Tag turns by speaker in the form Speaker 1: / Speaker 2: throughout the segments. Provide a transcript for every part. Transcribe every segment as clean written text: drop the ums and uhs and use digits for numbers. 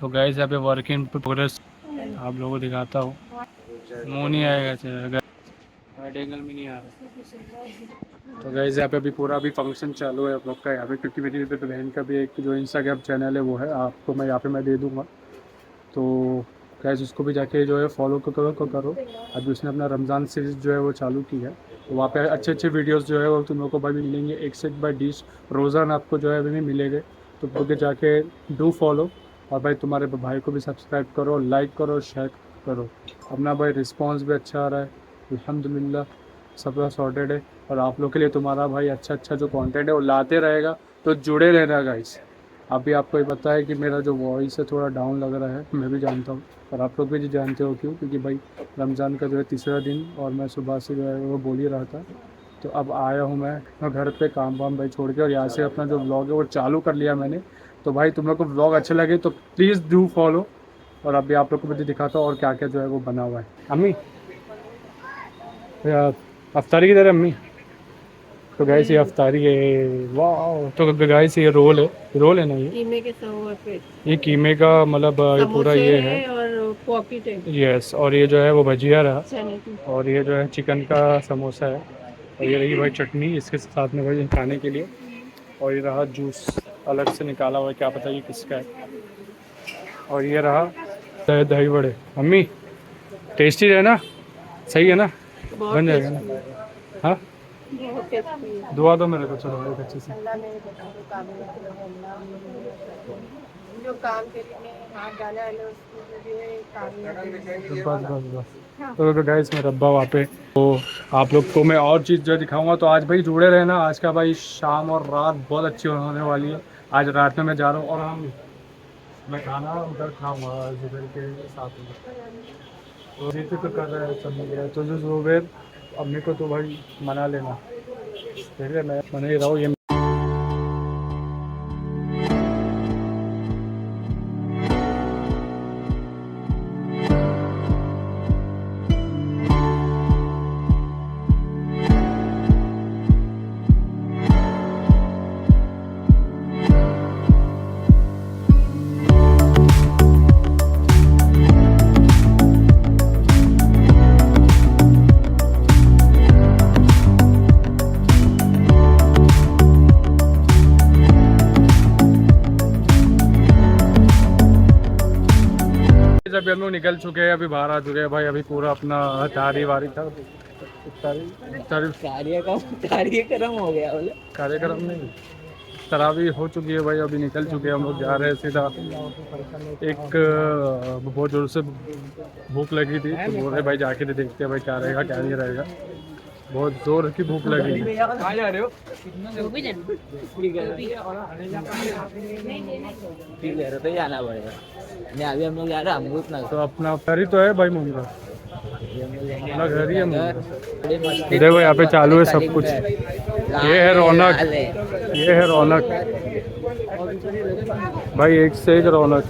Speaker 1: तो गाइस यहाँ पे वर्क इन प्रोग्रेस आप लोगों को दिखाता हूँ। मुँह नहीं आएगा चेहरा, राइट एंगल में नहीं आ रहा। तो गाइस यहाँ पे अभी पूरा अभी फंक्शन चालू है आप लोग का यहाँ पे, क्योंकि मेरी बहन का भी एक जो इंस्टाग्राम चैनल है वो है, आपको मैं यहाँ पे मैं दे दूँगा। तो गाइस उसको भी जाके जो है फॉलो करो। अभी उसने अपना रमज़ान सीरीज़ जो है वो चालू की है, तो वहाँ पे अच्छे अच्छे वीडियोस जो है वो तुम लोगों को भाई मिलेंगे, एक से एक बार डिश रोज़ाना आपको जो है अभी भी मिलेंगे। तो लोग जाके डू फॉलो, और भाई तुम्हारे भाई को भी सब्सक्राइब करो, लाइक करो, शेयर करो। अपना भाई रिस्पॉन्स भी अच्छा आ रहा है अल्हम्दुलिल्लाह, सब सॉर्टेड है। और आप लोग के लिए तुम्हारा भाई अच्छा अच्छा जो कंटेंट है वो लाते रहेगा, तो जुड़े रहना गाइस। अभी आपको ये पता है कि मेरा जो वॉइस है थोड़ा डाउन लग रहा है, मैं भी जानता हूँ, और आप लोग भी जानते हो क्यों, क्योंकि भाई रमज़ान का जो है तीसरा दिन और मैं सुबह से जो है वो बोल ही रहा था। तो अब आया हूँ मैं घर पे काम वाम भाई छोड़ के, और यहाँ से अपना जो व्लॉग है वो चालू कर लिया मैंने। तो भाई तुम लोग को व्लॉग अच्छे लगे तो प्लीज़ डू फॉलो, और अभी आप लोग को भी दिखाता हूँ और क्या क्या जो है वो बना हुआ है। अम्मी अफ्तारी की तरह अम्मी, तो गाइस ये अफ्तारी है, वाह। तो गाइस ये रोल है ना, ये
Speaker 2: कीमे के पे
Speaker 1: ये कीमे का मतलब ये पूरा ये है
Speaker 2: और पॉकेट है।
Speaker 1: यस, और ये जो है वो भजिया रहा,
Speaker 2: चने की।
Speaker 1: और ये जो है चिकन का समोसा है, और ये रही भाई चटनी इसके साथ में भाई खाने के लिए, और ये रहा जूस अलग से निकाला हुआ है, क्या पता ये किसका है, और ये रहा दही बड़े। मम्मी टेस्टी है ना, सही है ना, बन जाएगा ना। हाँ दुआ दो मेरे को, चलो बहुत अच्छे से।
Speaker 2: जो काम के लिए हाथ डाला है उसके लिए
Speaker 1: बस बस बस। तो गाइस मेरा रब्बा वहाँ पे, तो आप लोग को मैं और चीज़ जो दिखाऊंगा, तो आज भाई जुड़े रहना। आज का भाई शाम और रात बहुत अच्छी होने वाली है। आज रात में मैं जा रहा हूँ और मैं खाना उधर खाऊंगा जुबेर के साथ में, तो ये तो कर रहा है सब मिल, तो जो जुबेर अम्मी को तो भाई मना लेना, ठीक है, मैं मना ही रहा हूँ। ये अभी हम लोग निकल चुके हैं, अभी बाहर आ चुके हैं भाई। अभी पूरा अपना तारी वारी था,
Speaker 2: कार्यक्रम हो गया बोले।
Speaker 1: कार्यक्रम नहीं, तरावी हो चुकी है भाई। अभी निकल चुके हैं हम लोग, जा रहे हैं सीधा। एक बहुत जोर से भूख लगी थी, तो बोल रहे भाई जाके देखते हैं भाई क्या रहेगा क्या नहीं रहेगा, बहुत जोर की भूख लगी है।
Speaker 2: कहाँ जा रहे हो? तो जाना पड़ेगा। नहीं अभी हम लोग जा रहे हैं अमरूद नगर।
Speaker 1: तो अपना घर ही तो है भाई मुंगा, अपना घर ही है मुंगा। देखो यहाँ पे चालू है सब कुछ, ये है रौनक, ये है रौनक भाई, एक से एक रौनक।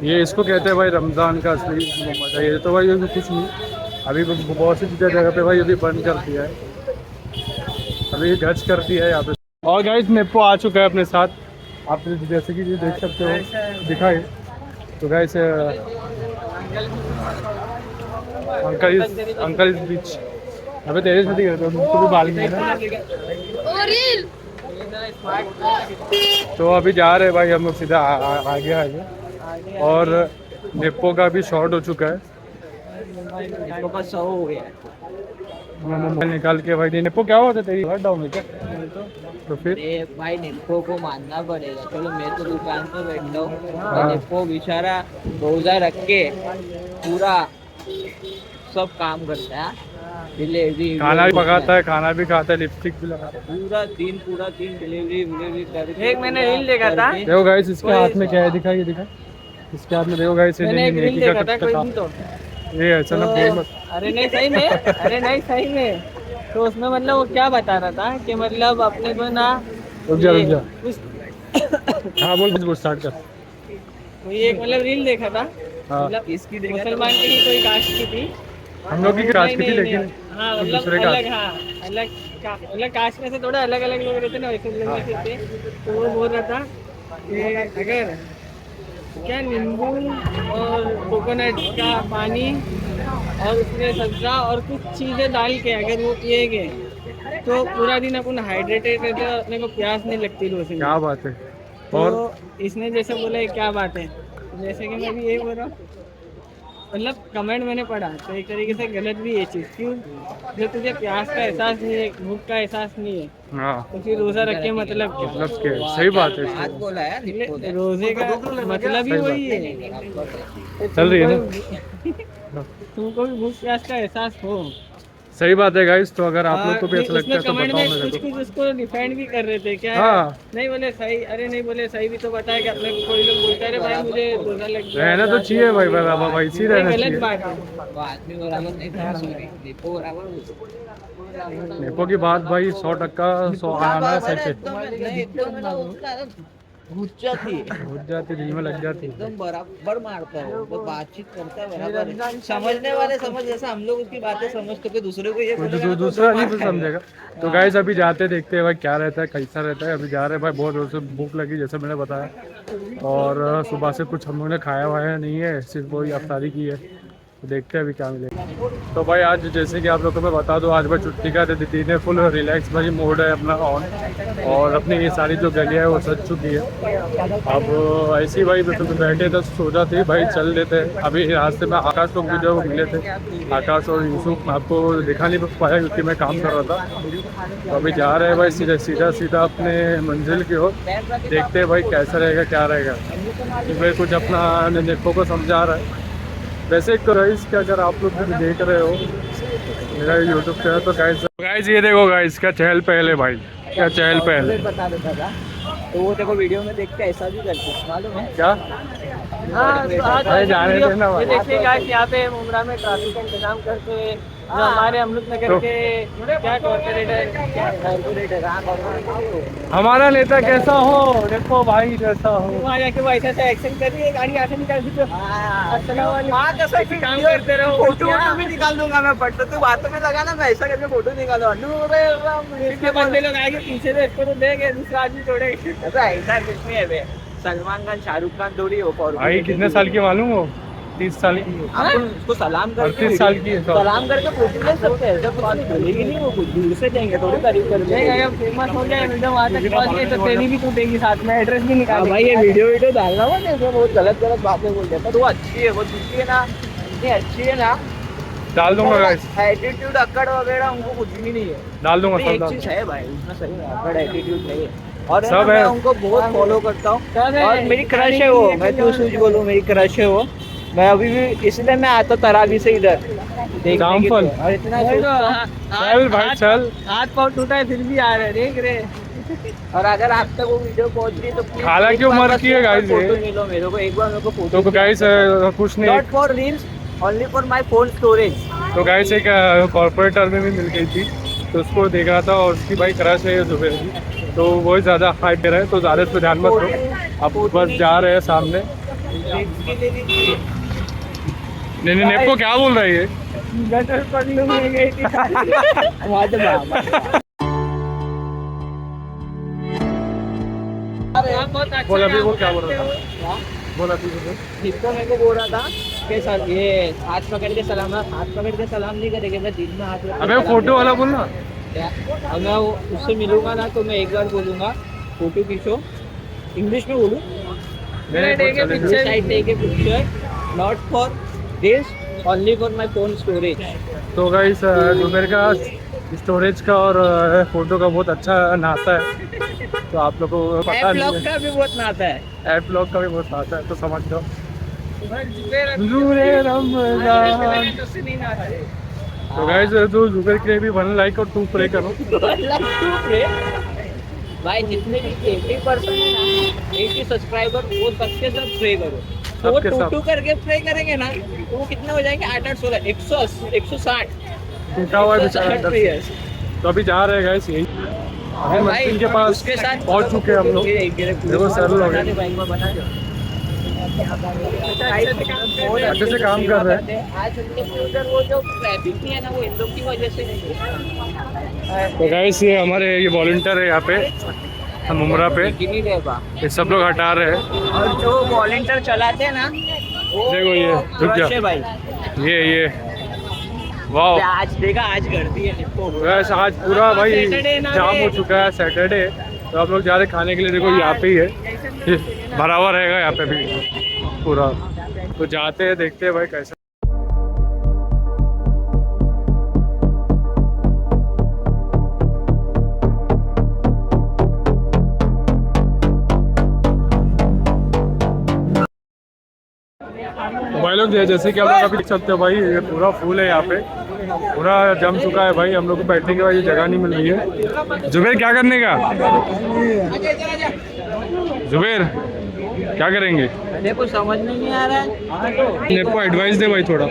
Speaker 1: ये इसको कहते हैं भाई रमज़ान का असली मजा। ये तो भाई कुछ नहीं, अभी बहुत सी चीज़ें जगह पे भाई अभी बंद कर दिया है, अभी गच कर दिया है यहाँ पे। और गाइस नेप्पो आ चुका है अपने साथ, आप जैसे कि ये देख सकते हो दिखाए। तो गाइस अंकल इस बीच, अबे तेरे साथ ही करते हो, तुमको भी बाल नहीं है। तो अभी जा रहे हैं भाई हम लोग सीधा आगे आगे, और नेप्पो का भी शॉर्ट हो चुका है,
Speaker 2: नेप्पो का 100 हो गया।
Speaker 1: मोबाइल निकाल के भाई। नेप्पो क्या होता है तेरी हट डाउन है क्या? तो फिर
Speaker 2: भाई नेप्पो को मानना पड़ेगा। चलो मैं तो दुकान पर बैठता हूँ, नेप्पो बेचारा रोजा रख के पूरा सब काम करता है, डिलीवरी
Speaker 1: खाना भी पकाता है, खाना भी खाता है, लिपस्टिक भी लगाता है,
Speaker 2: पूरा दिन डिलीवरी करके। एक मैंने रील देखा था,
Speaker 1: देखो गाइस इसके हाथ में क्या है, दिखा, ये दिखा इसके हाथ में, देखो गाइस ये नेकी का तो ये ऐसा ना बोल मत।
Speaker 2: अरे नहीं सही में, अरे नहीं सही में, तो उसमें मतलब वो क्या बता रहा था कि मतलब अपने को ना,
Speaker 1: रुक जा हाँ बोल स्टार्ट कर।
Speaker 2: कोई एक मतलब रील देखा था, मतलब इसकी मुसलमान की ही कोई कास्ट की थी,
Speaker 1: हम लोग की कास्ट की थी, लेकिन
Speaker 2: हाँ मतलब अलग, हाँ अलग कास्ट में से थोड़ा अलग लोग रहते ना, वैसे लोग थे। तो वो बोल रहा था कि अगर क्या नींबू और कोकोनट का पानी और उसमें सब्जा और कुछ चीज़ें डाल के अगर वो पिएंगे तो पूरा दिन अपन हाइड्रेटेड रहते हैं, अपने को प्यास नहीं लगती रोज में।
Speaker 1: क्या बात है।
Speaker 2: तो
Speaker 1: और
Speaker 2: इसने जैसे बोला ये क्या बात है, जैसे कि मैं भी यही बोल रहा हूँ, मतलब कमेंट मैंने पढ़ा तो एक तरीके से गलत भी ये चीज़, क्यों? जब तुझे प्यास का एहसास नहीं है, भूख का एहसास नहीं है,
Speaker 1: हाँ
Speaker 2: तो फिर रोजा रख के मतलब क्या?
Speaker 1: मतलब क्या है? सही बात है।
Speaker 2: बात बोला है रोजे का मतलब ही वही है।
Speaker 1: चल रही है ना।
Speaker 2: तुमको भी भूख प्यास का एहसास हो।
Speaker 1: सही बात है गाइस, तो अगर आप लोग को भी ऐसा लगता है तो
Speaker 2: कमेंट
Speaker 1: बताओ
Speaker 2: में
Speaker 1: मेरे
Speaker 2: कुछ
Speaker 1: को।
Speaker 2: कुछ उसको डिफेंड भी कर रहे थे क्या?
Speaker 1: हाँ।
Speaker 2: नहीं बोले सही, अरे नहीं बोले सही भी तो बताया कि अपने को कोई लोग बोलते हैं, अरे भाई मुझे रोजा लग गया,
Speaker 1: रहना तो चाहिए भाई, भाई इसी रहना
Speaker 2: गलत
Speaker 1: चाहिए।
Speaker 2: बात है। आदमी बराबर नहीं था, दीपो बराबर।
Speaker 1: नेपो की बात भाई 100% 100 आना है सच है।
Speaker 2: घुस जाती
Speaker 1: घुस जाती, दिल में लग जाती।
Speaker 2: एकदम बराबर मारता है वो, बातचीत करता है बराबर है। समझने वाले समझ, जैसा हम लोग उसकी बातें समझते कि दूसरे को ये बोलेगा ना तो
Speaker 1: दूसरा
Speaker 2: मार
Speaker 1: नहीं तो
Speaker 2: खाएगा।
Speaker 1: समझेगा। तो गाइस अभी जाते देखते हैं भाई क्या रहता है, कैसा रहता है। अभी जा रहे हैं भाई, बहुत जोर से भूख लगी जैसे मैंने बताया, और सुबह से कुछ हम लोगों ने खाया वाया नहीं है, सिर्फ वही अफ्तारी की है। तो देखते हैं अभी क्या मिलेगा। तो भाई आज जैसे कि आप लोगों को मैं बता दूं, आज भाई छुट्टी का दिन है, फुल रिलैक्स भाई मोड है अपना ऑन, और अपनी ये सारी जो गलियाँ है वो सज चुकी है। अब ऐसे ही भाई बैठे थे, सोचा थी भाई चल लेते हैं। अभी रास्ते में आकाश लोग भी जो मिले थे, आकाश और यूसुफ, आपको दिखा नहीं पाया क्योंकि मैं काम कर रहा था। तो अभी जा रहे हैं भाई सीधा सीधा सीधा अपने मंजिल की ओर। देखते हैं भाई कैसा रहेगा क्या रहेगा, कि भाई कुछ अपना नेको को समझा रहा है। वैसे एक गाइस कि अगर आप लोग भी देख रहे हो मेरा यूट्यूब चैनल, तो गाइस ये देखो गाइस क्या चहल पहल है भाई, क्या चहल पहल है।
Speaker 2: बता देता था तो वो देखो वीडियो में देख के ऐसा भी करते मालूम है
Speaker 1: क्या भाई जाने देना भाई।
Speaker 2: देखिए गाइस, यहाँ पे मुमरा में ट्रैफिक का इंतजाम करते हुए जो हमारे अमृत नगर के क्या कॉर्पोरेटर
Speaker 1: हमारा नेता कैसा हो, देखो भाई कैसा हो।
Speaker 2: वहाँ जाके वो ऐसा एक्शन कर रही है, गाड़ी यहाँ से निकाल दी तो काम करते रहो। फोटो भी निकाल दूंगा मैं, पट तो बातों में लगा ना, मैं ऐसा करके फोटो निकालो। इसके बंदे लोग आएंगे पीछे से, इसको तो देंगे, दूसरा आदमी छोड़ेंगे। ऐसा कुछ नहीं है बे। सलमान खान शाहरुख खान थोड़ी हो।
Speaker 1: भाई कितने साल की मालूम हो? 30 साल की।
Speaker 2: अपन उसको सलाम करके
Speaker 1: 38 साल की है।
Speaker 2: सलाम करके फोटो ले सकते हैं, सब बात करेगी नहीं, वो कुछ दूर से देंगे, थोड़ी करीब कर देंगे। अगर फेमस हो जाए वीडियो वहाँ तक पहुँच गई तो तेरी भी टूटेगी, साथ में एड्रेस भी निकाल। भाई ये वीडियो डालना मत, इसमें बहुत गलत बातें बोल देता। तो वो अच्छी है, वो दूसरी है ना, इतनी अच्छी है ना,
Speaker 1: डाल दूंगा गाइस।
Speaker 2: एटीट्यूड अकड़ वगैरह उनको कुछ भी नहीं है।
Speaker 1: डाल दूंगा सब
Speaker 2: एक
Speaker 1: डाल
Speaker 2: चीज है भाई उसमें, सही में अकड़ एटीट्यूड नहीं है। और है
Speaker 1: सब
Speaker 2: ना,
Speaker 1: है।
Speaker 2: मैं उनको बहुत फॉलो करता हूँ और मेरी क्रश है वो। मैं क्यों सूझ बोलूँ, मेरी क्रश है वो। मैं अभी भी इसलिए मैं आता तरावी से इधर देखने के
Speaker 1: रामफल।
Speaker 2: लिए। और इतना
Speaker 1: चल भाई चल।
Speaker 2: हाथ पाँव टूटा है फिर भी आ रहे, देख रहे। और अगर आप तक वो वीडियो पहुंच गई तो प्लीज
Speaker 1: हालांकि
Speaker 2: एक बार
Speaker 1: उम्र
Speaker 2: बस
Speaker 1: की है गाइस ये।
Speaker 2: फोटो मिलो मेरे को, एक बार मेरे को फोटो।
Speaker 1: तो गाइस कुछ नहीं,
Speaker 2: not for reels, only for my phone storage.
Speaker 1: तो गाइस एक कॉर्पोरेटर में भी मिल गई थी, तो उसको देख रहा था, और उसकी भाई क्रश है जुबेर की, तो वो ज़्यादा हाइट दे रहा है, तो ज़्यादा इस पर ध्यान मत दो। अब बस जा रहे हैं सामने। नहीं नेपो क्या बोल रहा है ये?
Speaker 2: गटर पगलू में गई थी।
Speaker 1: बोल अभी, बोल क्या बोल रहा था? बोल अभी बोल।
Speaker 2: तो मेरे को बोल रहा था कि सर ये हाथ पकड़ के सलाम, हाथ पकड़ के सलाम नहीं करेंगे, मैं दिन में हाथ रख के
Speaker 1: अबे
Speaker 2: सलाम
Speaker 1: फोटो वाला
Speaker 2: करूंगा।
Speaker 1: बोल ना।
Speaker 2: अब मैं उससे मिलूंगा ना तो मैं एक बार बोलूंगा फोटो खींचो, इंग्लिश में बोलूं, picture not for this, only for my phone storage.
Speaker 1: तो गाइस जुबेर का स्टोरेज का और फोटो का बहुत अच्छा नाता है, तो आप लोगों को पता नहीं है।
Speaker 2: का भी बहुत नाता है।
Speaker 1: ऐप ब्लॉग का भी बहुत नाता है, तो समझ लो। तो गाइस तो जुबेर के लिए भी 1 लाइक और 2 प्रे करो।
Speaker 2: भाई जितने भी 80% है ना, 80 सब्सक्राइबर, वो सबके सब प्रे करो। तो वो
Speaker 1: सबके सब।
Speaker 2: 2 करके प्रे करेंगे ना तो वो कितने हो जाएंगे? 8 8 16 180 160
Speaker 1: टूटा हुआ है बेचारा अंदर से।
Speaker 2: प्रेयर्स।
Speaker 1: तो अभी जा रहे हैं गाइस यही अभी मंजिल के पास
Speaker 2: उसके साथ
Speaker 1: पहुंच चुके हैं हम लोग। देखो सरल हो गए,
Speaker 2: बाइक में बना दो।
Speaker 1: अच्छे से काम कर रहे हैं।
Speaker 2: आज उधर वो जो ट्रैफिक नहीं है ना, वो इन लोग की वजह से नहीं है।
Speaker 1: तो गाइस ये हमारे ये वॉलंटियर है यहाँ पे, हम उमरा पे
Speaker 2: बिकिनी रहेगा।
Speaker 1: ये सब लोग हटा रहे हैं।
Speaker 2: और जो वॉलंटियर चलाते हैं ना, वो
Speaker 1: देखो ये रुक
Speaker 2: क्रश है
Speaker 1: जा,
Speaker 2: भाई।
Speaker 1: ये वाह।
Speaker 2: आज देखा, आज करती है निप्पो।
Speaker 1: वैसे आज पूरा भाई
Speaker 2: Saturday ना
Speaker 1: जाम हो
Speaker 2: बे।
Speaker 1: चुका है, सैटरडे। तो आप लोग जा रहे खाने के लिए, देखो यहाँ पे ही है, ये भरा हुआ रहेगा यहाँ पे भी पूरा। तो जाते हैं, देखते हैं भाई कैसा। तो भाई लोग जैसे कि आप लोग अभी देख सकते हो भाई, ये पूरा फूल है यहाँ पे, पूरा जम चुका है भाई। हम लोग को बैठने के बाद ये जगह नहीं मिल रही है। जुबेर क्या करने का? जुबेर क्या करेंगे?
Speaker 2: देखो समझ में नहीं आ रहा है।
Speaker 1: मेरे को एडवाइस दे भाई थोड़ा।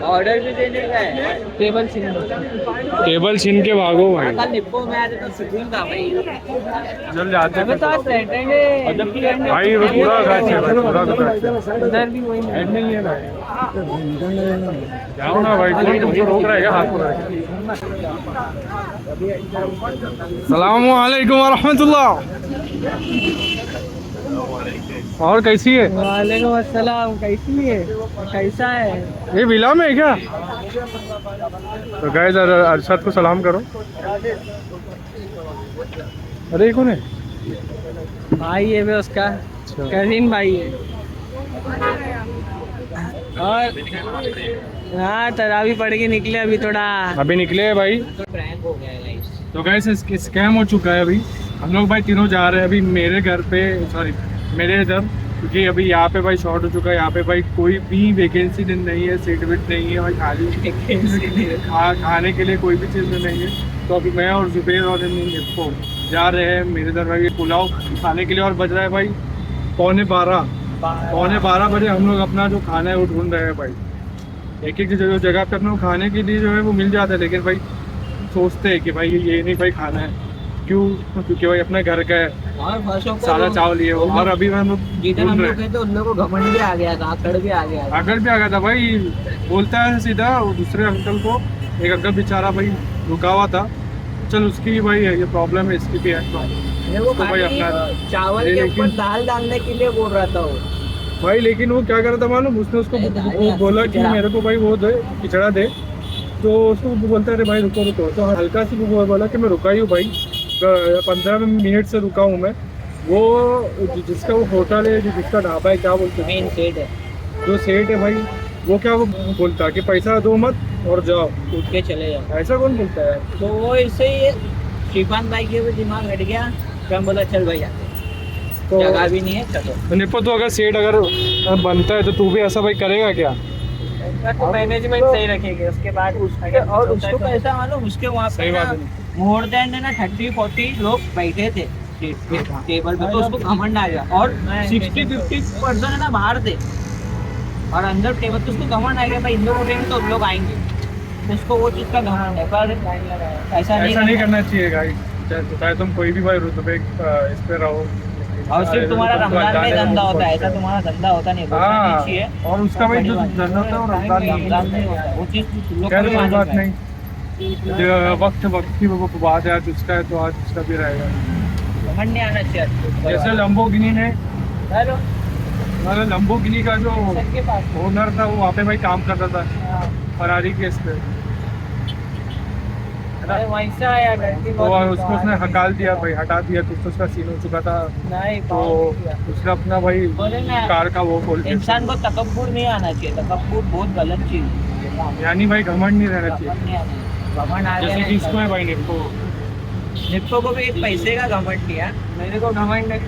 Speaker 2: ऑर्डर भी देने का है। टेबल छीन लो।
Speaker 1: टेबल छीन के भागो भाई।
Speaker 2: कल निप्पो में आते तो सुकून था भाई।
Speaker 1: जल्द आते हैं
Speaker 2: तो सैटरडे
Speaker 1: भाई, वो पूरा गाछ है भाई, पूरा गाछ है।
Speaker 2: उधर भी वही
Speaker 1: ऐड नहीं है भाई, जाओ ना भाई, कोई तुमको रोक रहा है क्या? हाथ पकड़ के। सलाम वालेकुम रहमतुल्लाह। और कैसी है?
Speaker 2: वालेकुम अस्सलाम। कैसी है? कैसा है?
Speaker 1: ये विला में है क्या? तो गाइस अरशद को सलाम करो। अरे ये कौन है?
Speaker 2: भाई है वे उसका, करीम भाई है। और हाँ, तरावी पढ़ के निकले अभी थोड़ा।
Speaker 1: अभी निकले हैं भाई।
Speaker 2: प्रैंक हो गया है गाइस।
Speaker 1: तो गाइस स्कैम हो चुका है अभी। हम लोग भाई तीनों जा रहे हैं अभी मेरे घर पे, सॉरी मेरे इधर, क्योंकि अभी यहाँ पे भाई शॉर्ट हो चुका है। यहाँ पे भाई कोई भी वैकेंसी नहीं है, सीट वीट नहीं है भाई, खाली खाने के लिए कोई भी चीज़ नहीं है। तो अभी मैं और जुबेर और निप्पो जा रहे हैं मेरे इधर भाई पुलाव खाने के लिए। और बज रहा है भाई 11:15 बजे। हम लोग अपना जो खाना है वो ढूंढ रहे हैं भाई। एक एक जगह पे अपने को खाने के लिए जो है वो मिल जाता है, लेकिन भाई सोचते हैं कि भाई ये नहीं भाई खाना है। क्यों? क्योंकि भाई अपने घर का है,
Speaker 2: और
Speaker 1: सादा चावल ये वो। और अभी हम लोग
Speaker 2: जिधर हम लोग गए थे उन लोगों को घमंड भी आ गया था, आकड़ भी आ गया था।
Speaker 1: आकर भी आ गया था भाई। बोलता है सीधा वो दूसरे अंकल को, एक अंकल बेचारा भाई रुका हुआ था, चल उसकी भी भाई ये प्रॉब्लम है, इसकी भी है
Speaker 2: वो
Speaker 1: तो भाई अपना
Speaker 2: चावल के ऊपर
Speaker 1: लेकिन
Speaker 2: दाल डालने के लिए बोल रहा था वो
Speaker 1: भाई। लेकिन वो क्या कर रहा था मालूम? उसने उसको वो बोला कि मेरे को भाई वो दे, खिचड़ा दे। तो उसको बोलता है अरे भाई रुको रुको। तो हल्का सी वो बोला कि मैं रुका ही हूँ भाई, 15 मिनट से रुका हूँ मैं। वो जिसका वो होटल है, जिसका ढाबा है, क्या बोलते हैं,
Speaker 2: मेन सेट है,
Speaker 1: जो सेठ है भाई, वो क्या वो बोलता है कि पैसा दो मत और जाओ,
Speaker 2: उठ के चले जाओ।
Speaker 1: ऐसा कौन बोलता है?
Speaker 2: तो वो इससे ही श्रीकांत भाई के भी दिमाग हट गया। तो हम बोला चल भैया,
Speaker 1: तो
Speaker 2: जगह भी नहीं है, चलो।
Speaker 1: निप्पो तो अगर सेठ अगर बनता है तो तू भी ऐसा भाई करेगा क्या?
Speaker 2: तो मैनेजमेंट सही रखेगी उसके बाद उसके। और उसको कैसा मालूम, उसके वहाँ
Speaker 1: सही
Speaker 2: पे
Speaker 1: बात
Speaker 2: ना
Speaker 1: है।
Speaker 2: मोर देन ना 30-40 लोग बैठे थे टेबल पे। तो उसको घमंड आ गया। और 60-50% है ना बाहर थे, और अंदर टेबल। तो उसको घमंड आ गया भाई, इन लोग उठेंगे तो लोग आएंगे। तो उसको वो चीज़ का घमंड है। पर ऐसा नहीं
Speaker 1: करना चाहिए भाई। चाहे तुम कोई भी भाई रुतबे इस पे रहो,
Speaker 2: और सिर्फ तुम्हारा रमजान में धंधा होता है, ऐसा तुम्हारा धंधा होता नहीं। बोलना नहीं चाहिए।
Speaker 1: और उसका भाई जो धंधा होता है वो रमजान
Speaker 2: नहीं होता वो चीज़। तुम लोग
Speaker 1: खैर
Speaker 2: को भी
Speaker 1: कोई
Speaker 2: मानना
Speaker 1: बात
Speaker 2: चाहिए।
Speaker 1: नहीं। वक्त की वो बात है, आज उसका है तो आज उसका भी रहेगा।
Speaker 2: घमंड नहीं आना चाहिए।
Speaker 1: जैसे लंबोगिनी ने,
Speaker 2: हेलो,
Speaker 1: लंबोगिनी का जो
Speaker 2: सबके पास।
Speaker 1: ओनर था वो वहाँ पे भाई काम करता था फरारी केस पे,
Speaker 2: अरे वैसा है यार, लड़की
Speaker 1: तो
Speaker 2: बहुत
Speaker 1: उसको उसने हटाल दिया भाई, हटा दिया। कुछ तो उसका सीन हो चुका था,
Speaker 2: नहीं
Speaker 1: तो उसने अपना भाई
Speaker 2: बोले ना,
Speaker 1: कार का वो खोल दिया।
Speaker 2: इंसान को तकब्बुर नहीं आना चाहिए। तकब्बुर बहुत गलत चीज है।
Speaker 1: यानी भाई घमंड नहीं रहना चाहिए,
Speaker 2: नहीं आना। घमंड आ
Speaker 1: जैसे कि इसको है भाई निप्पो।
Speaker 2: निप्पो को भी एक पैसे का घमंड दिया, मेरे को घमंड है।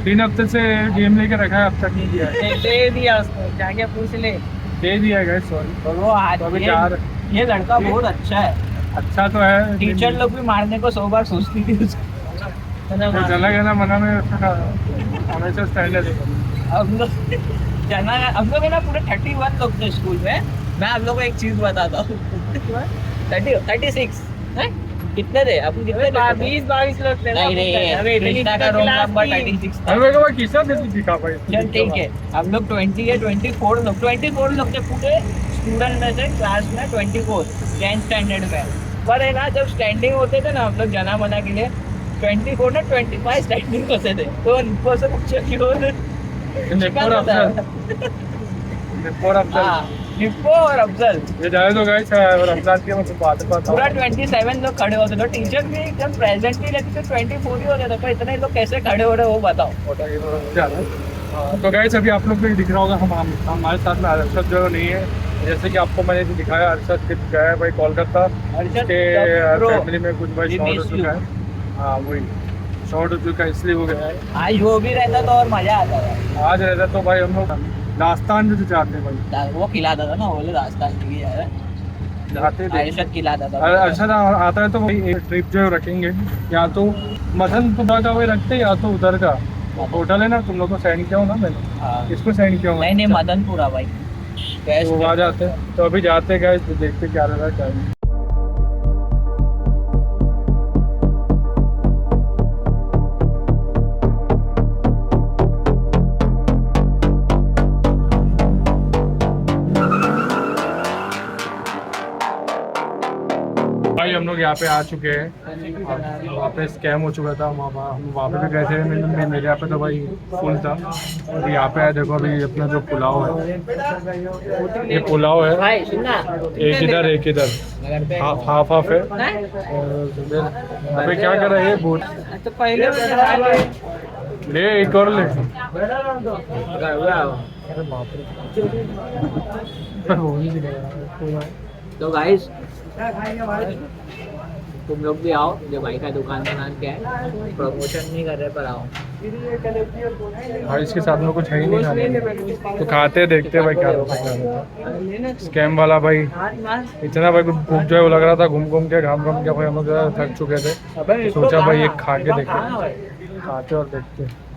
Speaker 1: 3 हफ्ते से गेम लेके रखा है, अब तक नहीं दिया है।
Speaker 2: दे दिया उसको, जाके पूछ ले।
Speaker 1: दे दिया है सॉरी।
Speaker 2: और वो
Speaker 1: तो अभी चार
Speaker 2: ये लड़का बहुत अच्छा है।
Speaker 1: अच्छा तो है।
Speaker 2: टीचर लोग भी मारने को 100 बार सोचती थी उसको।
Speaker 1: तो चला गया ना मना में, हमेशा स्टैंडर्ड है।
Speaker 2: हम लोग है ना पूरे 31 लोग थे स्कूल में। मैं आप लोगों को एक चीज बताता हूँ। 36 कितने थे? अपन कितने? 20-22 लोग थे। नहीं, कृष्णा का रोल नंबर 36 था।
Speaker 1: अरे भाई किसका दिखा भाई?
Speaker 2: चल ठीक है, हम लोग 20 या 24 लोग थे पूरे स्टूडेंट में से, क्लास में 24 10th स्टैंडर्ड में। पर है ना, जब स्टैंडिंग होते थे ना हम लोग जना मना के लिए, 24 ना 25 स्टँडिंग बसे थे तो निप्पोचं पिक्चर घेऊन
Speaker 1: निप्पो और
Speaker 2: शिकायला
Speaker 1: अफजल, निप्पो और अफजल।
Speaker 2: हाँ, निप्पो और अफजल
Speaker 1: ये जाए तो गाइस रमजान की मैं बात करता
Speaker 2: पूरा
Speaker 1: हूँ।
Speaker 2: 27 लोग खड़े होते थे, टीचर भी एकदम प्रेजेंट ही रहती तो 24 ही होते थे, तो इतने लोग कैसे खड़े हो रहे हो वो बताओ।
Speaker 1: तो गाइस अभी आप लोग को दिख रहा होगा हमारे साथ में अरशद जो नहीं है, जैसे कि आपको मैंने दिखाया अरशद गया है भाई कोलकाता
Speaker 2: अरशद
Speaker 1: के
Speaker 2: the pro.
Speaker 1: फैमिली में कुछ भाई
Speaker 2: We
Speaker 1: शॉर्ट हो
Speaker 2: miss
Speaker 1: चुका
Speaker 2: you.
Speaker 1: है। हाँ वही शॉर्ट हो चुका है इसलिए हो गया है।
Speaker 2: आज वो भी रहता तो और मजा आता था,
Speaker 1: आज रहता तो भाई हम लोग दास्तान जो चाहते हैं भाई,
Speaker 2: वो खिलाता था ना, वो लोग रास्ता नहीं यार,
Speaker 1: चाहते थे।
Speaker 2: अरशद खिलाता था।
Speaker 1: अरशद आता है तो भाई एक ट्रिप जो रखेंगे, या तो मदनपुरा का वही रखते हैं या तो उधर का होटल है ना, तुम लोग को सेंड किया हो ना मैंने,
Speaker 2: हाँ।
Speaker 1: इसको सेंड किया हो
Speaker 2: नहीं नहीं मदनपुरा भाई
Speaker 1: तो वो आ जाते हैं। तो अभी जाते हैं गाइस, तो देखते क्या रहा है क्या नहीं। भाई हम लोग यहाँ पे आ चुके हैं, वहाँ पे स्कैम हो चुका था, वहाँ पे भी गए थे। मेरे यहाँ पे तो भाई फुल था। अभी यहाँ पे है, देखो अभी अपना जो पुलाव है, ये पुलाव है,
Speaker 2: भाई सुनना,
Speaker 1: एक इधर हाफ हाफ है। अभी क्या कर रहा है ये बोल,
Speaker 2: तो पहले
Speaker 1: ले एक और ले।
Speaker 2: तो गाइस तुम लोग भी आओ, जो भाई का दुकान का नाम क्या है, प्रमोशन नहीं कर रहे पर आओ।
Speaker 1: भाई इसके साथ में कुछ है ही नहीं खाने, तो खाते देखते हैं भाई क्या होता है। स्कैम वाला भाई इतना भाई भूख जो है वो लग रहा था, घूम घूम के घाम घाम के भाई हम लोग थक चुके थे, तो सोचा भाई एक खा के देखते, खाते और देखते।